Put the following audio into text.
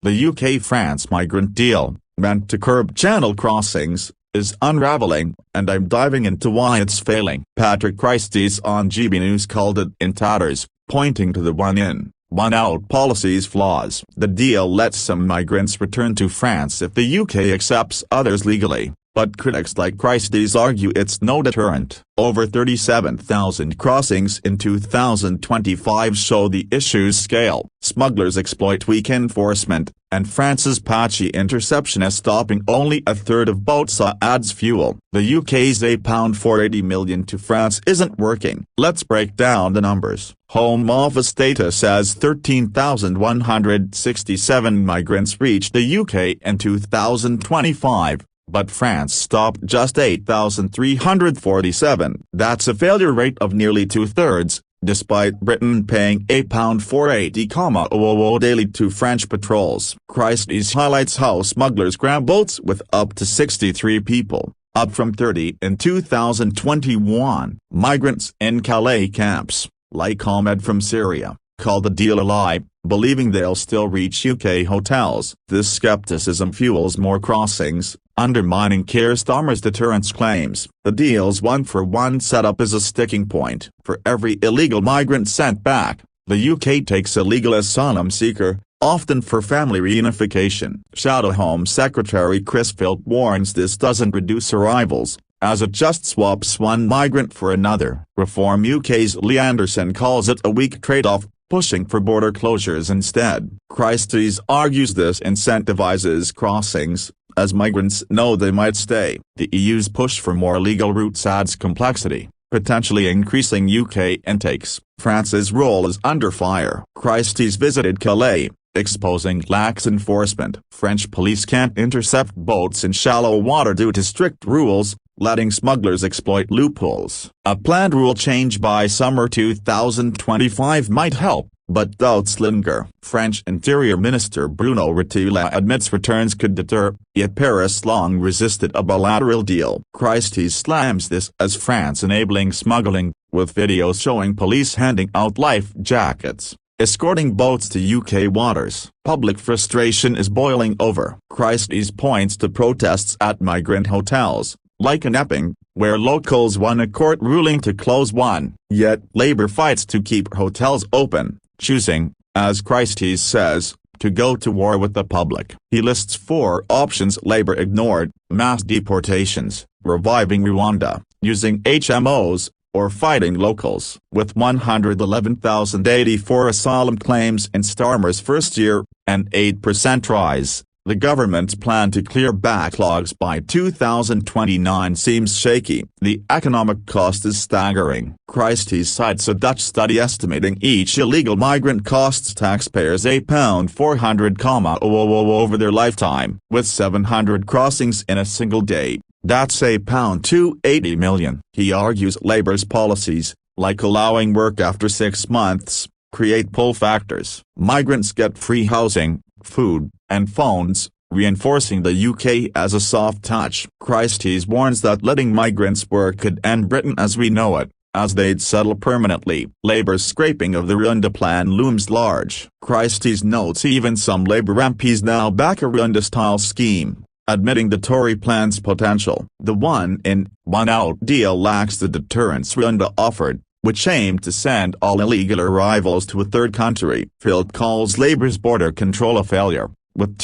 The UK-France migrant deal, meant to curb channel crossings, is unraveling, and I'm diving into why it's failing. Patrick Christie's on GB News called it in tatters, pointing to the one-in, one-out policy's flaws. The deal lets some migrants return to France if the UK accepts others legally, but critics like Christie's argue it's no deterrent. Over 37,000 crossings in 2025 show the issue's scale. Smugglers exploit weak enforcement, and France's patchy interception is stopping only a third of boats adds fuel. The UK's £480 million to France isn't working. Let's break down the numbers. Home Office data says 13,167 migrants reached the UK in 2025. But France stopped just 8,347. That's a failure rate of nearly two-thirds, despite Britain paying £480,000 daily to French patrols. Christie's highlights how smugglers grab boats with up to 63 people, up from 30 in 2021. Migrants in Calais camps, like Ahmed from Syria, call the deal a lie, believing they'll still reach UK hotels. This skepticism fuels more crossings, undermining Keir Starmer's deterrence claims. The deal's one-for-one setup is a sticking point. For every illegal migrant sent back, the UK takes a legal asylum seeker, often for family reunification. Shadow Home Secretary Chris Philp warns this doesn't reduce arrivals, as it just swaps one migrant for another. Reform UK's Lee Anderson calls it a weak trade-off, pushing for border closures instead. Christie's argues this incentivizes crossings, as migrants know they might stay. The EU's push for more legal routes adds complexity, potentially increasing UK intakes. France's role is under fire. Christie's visited Calais, exposing lax enforcement. French police can't intercept boats in shallow water due to strict rules, letting smugglers exploit loopholes. A planned rule change by summer 2025 might help, but doubts linger. French Interior Minister Bruno Retailleau admits returns could deter, yet Paris long resisted a bilateral deal. Christie's slams this as France enabling smuggling, with videos showing police handing out life jackets, escorting boats to UK waters. Public frustration is boiling over. Christie's points to protests at migrant hotels, like in Epping, where locals won a court ruling to close one. Yet Labour fights to keep hotels open, choosing, as Christie's says, to go to war with the public. He lists 4 options Labour ignored: mass deportations, reviving Rwanda, using HMOs, or fighting locals. With 111,084 asylum claims in Starmer's first year, an 8% rise, the government's plan to clear backlogs by 2029 seems shaky. The economic cost is staggering. Christie's cites a Dutch study estimating each illegal migrant costs taxpayers £400,000 over their lifetime. With 700 crossings in a single day, that's £280 million. He argues Labour's policies, like allowing work after 6 months, create pull factors. Migrants get free housing, food, and phones, reinforcing the UK as a soft touch. Christie's warns that letting migrants work could end Britain as we know it, as they'd settle permanently. Labour's scrapping of the Rwanda plan looms large. Christie's notes even some Labour MPs now back a Rwanda-style scheme, admitting the Tory plan's potential. The one-in, one-out deal lacks the deterrence Rwanda offered, which aimed to send all illegal arrivals to a third country. Philp calls Labour's border control a failure, with